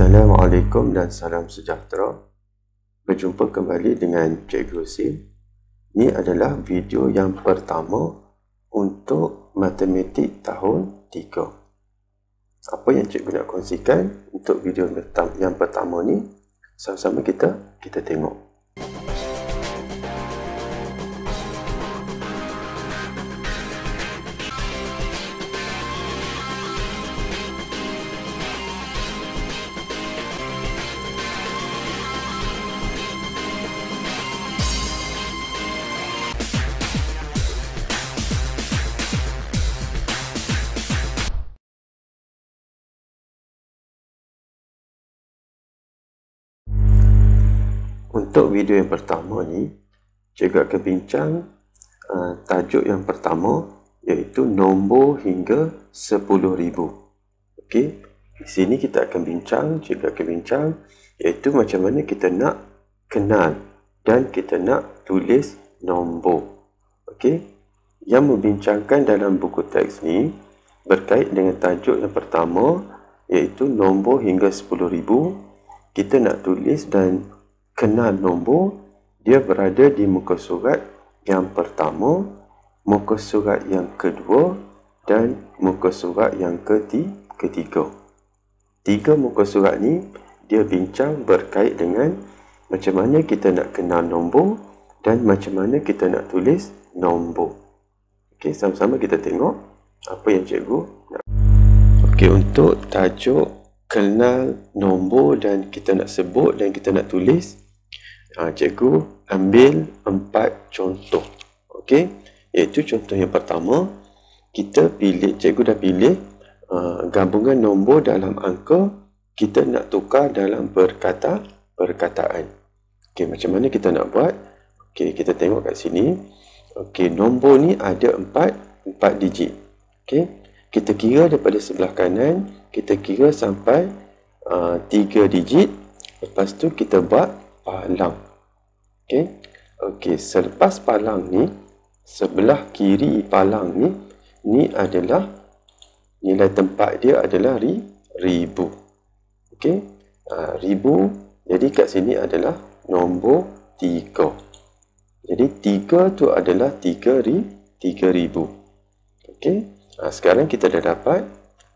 Assalamualaikum dan salam sejahtera. Berjumpa kembali dengan Cikgu Sim. Ini adalah video yang pertama untuk matematik tahun 3. Apa yang cikgu nak kongsikan untuk video yang pertama ni, sama-sama kita tengok. Untuk video yang pertama ni, cikgu akan bincang tajuk yang pertama, iaitu nombor hingga 10,000. Okey, di sini kita akan bincang, cikgu akan bincang, iaitu macam mana kita nak kenal dan kita nak tulis nombor. Okey, yang membincangkan dalam buku teks ni berkait dengan tajuk yang pertama, iaitu nombor hingga 10,000. Kita nak tulis dan kenal nombor, dia berada di muka surat yang pertama, muka surat yang kedua dan muka surat yang ketiga. Tiga muka surat ni dia bincang berkait dengan macam mana kita nak kenal nombor dan macam mana kita nak tulis nombor. Okey, sama-sama kita tengok apa yang cikgu nak. Okey, untuk tajuk kenal nombor dan kita nak sebut dan kita nak tulis, cikgu ambil 4 contoh. Okey, iaitu contoh yang pertama, kita pilih, cikgu dah pilih gabungan nombor dalam angka, kita nak tukar dalam perkataan. Okey, macam mana kita nak buat? Okey, kita tengok kat sini. Okey, nombor ni ada 4 digit. Okey, kita kira daripada sebelah kanan, kita kira sampai 3 digit. Lepas tu kita buat palang. Okey, selepas palang ni, sebelah kiri palang ni adalah nilai tempat dia adalah ribu. Okey, ribu. Jadi kat sini adalah nombor 3. Jadi 3 tu adalah 3,000. Okey, sekarang kita dah dapat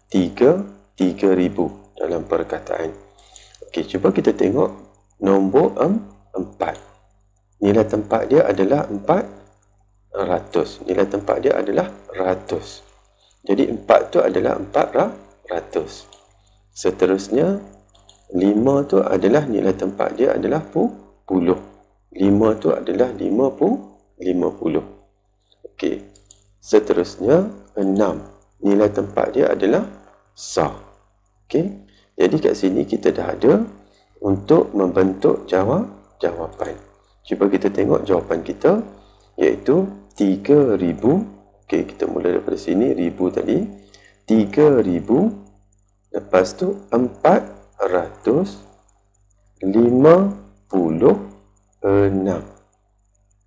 3,000 dalam perkataan. Okey, cuba kita tengok nombor 4. Nilai tempat dia adalah 400. Nilai tempat dia adalah ratus. Jadi 4 tu adalah 400. Seterusnya 5 tu adalah nilai tempat dia adalah 10. 5 tu adalah 50. Okey. Seterusnya 6. Nilai tempat dia adalah sah. Okey. Jadi kat sini kita dah ada untuk membentuk jawapan. Cuba kita tengok jawapan kita, iaitu 3,000. Okey, kita mula daripada sini, ribu tadi. 3,000. Lepas tu 456.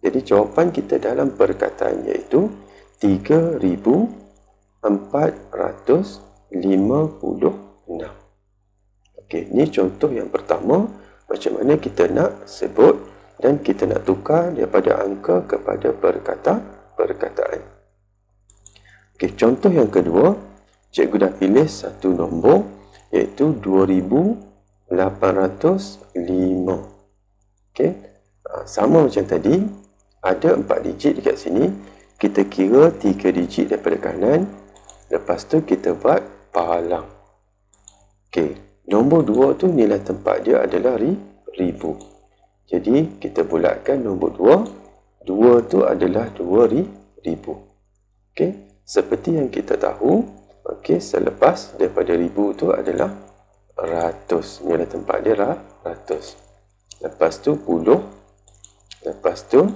Jadi jawapan kita dalam perkataan iaitu 3,456. Okey, ini contoh yang pertama, macam mana kita nak sebut dan kita nak tukar daripada angka kepada perkataan. Okey, contoh yang kedua, cikgu dah pilih satu nombor, iaitu 2,805. Okey, sama macam tadi, ada 4 digit dekat sini. Kita kira 3 digit daripada kanan, lepas tu kita buat palang. Okey, nombor 2 tu nilai tempat dia adalah ribu. Jadi kita bulatkan nombor 2. 2 tu adalah 2,000. Okey, seperti yang kita tahu, okey, selepas daripada ribu tu adalah ratus. Nilai tempat dia adalah ratus. Lepas tu 10. Lepas tu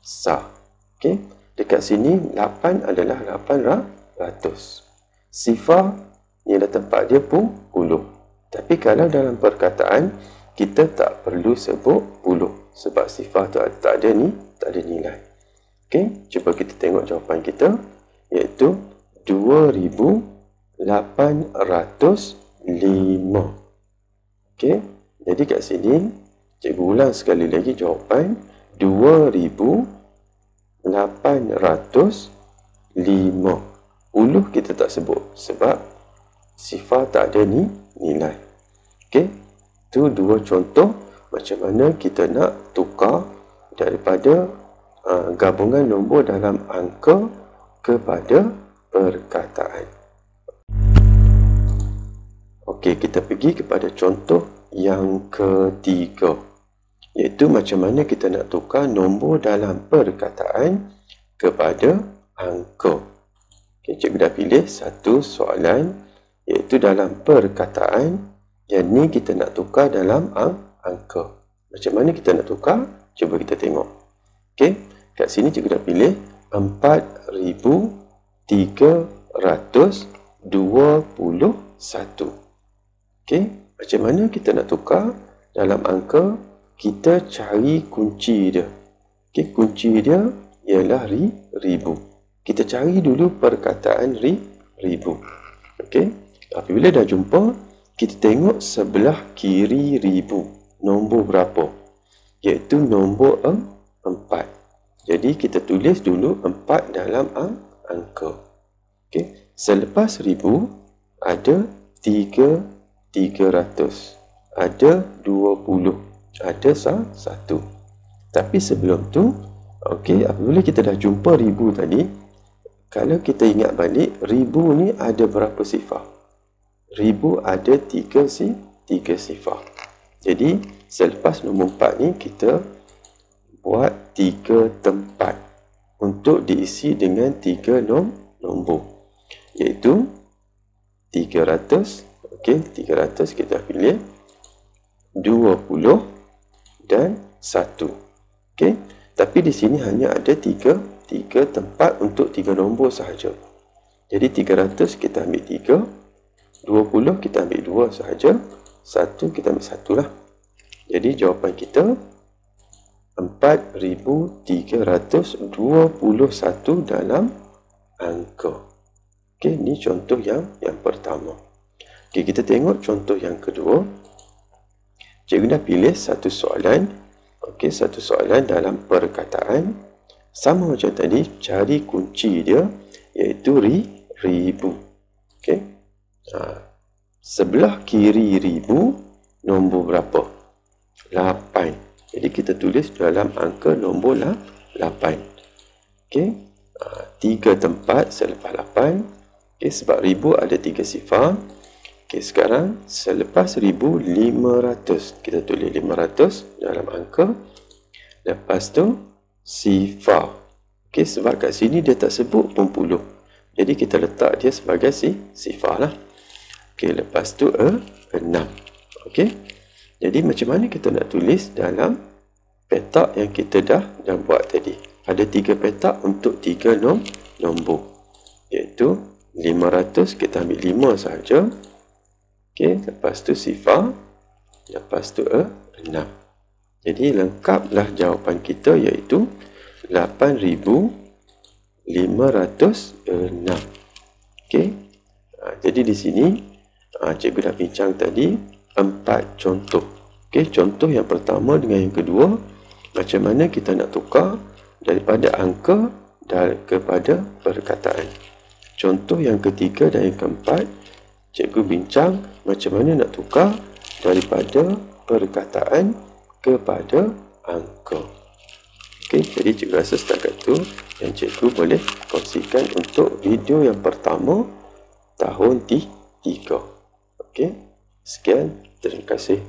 sah. Okey, dekat sini 8 adalah 800. Sifar nilai tempat dia 10. Tapi kalau dalam perkataan, kita tak perlu sebut 10 sebab sifar tu tak ada nilai. Okey, cuba kita tengok jawapan kita, iaitu 2,805. Okey, jadi kat sini cikgu ulang sekali lagi jawapan 2,805. Puluh kita tak sebut sebab sifar tak ada nilai. Okey, tu dua contoh macam mana kita nak tukar daripada gabungan nombor dalam angka kepada perkataan. Okey, kita pergi kepada contoh yang ketiga, iaitu macam mana kita nak tukar nombor dalam perkataan kepada angka. Okey, cikgu dah pilih satu soalan, iaitu dalam perkataan. Yang ni kita nak tukar dalam angka. Macam mana kita nak tukar? Cuba kita tengok. Okey, kat sini cikgu dah pilih 4,321. Okey, macam mana kita nak tukar dalam angka? Kita cari kunci dia. Okey, kunci dia ialah ribu. Kita cari dulu perkataan ribu. Okey, apabila dah jumpa, kita tengok sebelah kiri ribu. Nombor berapa? Iaitu nombor 4. Jadi, kita tulis dulu 4 dalam angka. Okey, selepas ribu, ada 300. Ada 20. Ada 1. Tapi sebelum tu, okey, apabila kita dah jumpa ribu tadi, kalau kita ingat balik, ribu ni ada berapa sifar? Ribu ada 3 sifar. Jadi, selepas nombor 4 ni, kita buat 3 tempat untuk diisi dengan 3 nombor. Iaitu 300. Okey, 300 kita pilih. 20 dan 1. Okey, tapi di sini hanya ada 3 tempat untuk 3 nombor sahaja. Jadi 300 kita ambil 3. 20 kita ambil 2 sahaja. 1 kita ambil 1 lah. Jadi jawapan kita 4,321 dalam angka. Okey, ni contoh yang pertama. Okey, kita tengok contoh yang kedua. Cikgu dah pilih satu soalan. Okey, satu soalan dalam perkataan. Sama macam tadi, cari kunci dia, iaitu ribu. Okey. Sebelah kiri ribu, nombor berapa? 8. Jadi kita tulis dalam angka nombor 8. Okey. 3 tempat selepas 8. Okey, sebab ribu ada 3 sifar. Okey, sekarang selepas 1,500, kita tulis 500 dalam angka. Lepas tu sifar. Okey, sebab kat sini dia tak sebut pun puluh. Jadi kita letak dia sebagai sifar lah. Okey, lepas tu 6. Okey. Jadi macam mana kita nak tulis dalam petak yang kita dah buat tadi? Ada 3 petak untuk 3 nombor. Iaitu 500 kita ambil 5 sahaja. Okey, lepas tu sifar. Lepas tu 6. Jadi lengkaplah jawapan kita, iaitu 8,506. Okey. Jadi di sini cikgu dah bincang tadi 4 contoh. Okey, contoh yang pertama dengan yang kedua, macam mana kita nak tukar daripada angka kepada perkataan. Contoh yang ketiga dan yang keempat, cikgu bincang macam mana nak tukar daripada perkataan kepada angka. Okey, jadi cikgu rasa setakat tu yang cikgu boleh kongsikan untuk video yang pertama tahun 3. Okey, sekian, terima kasih.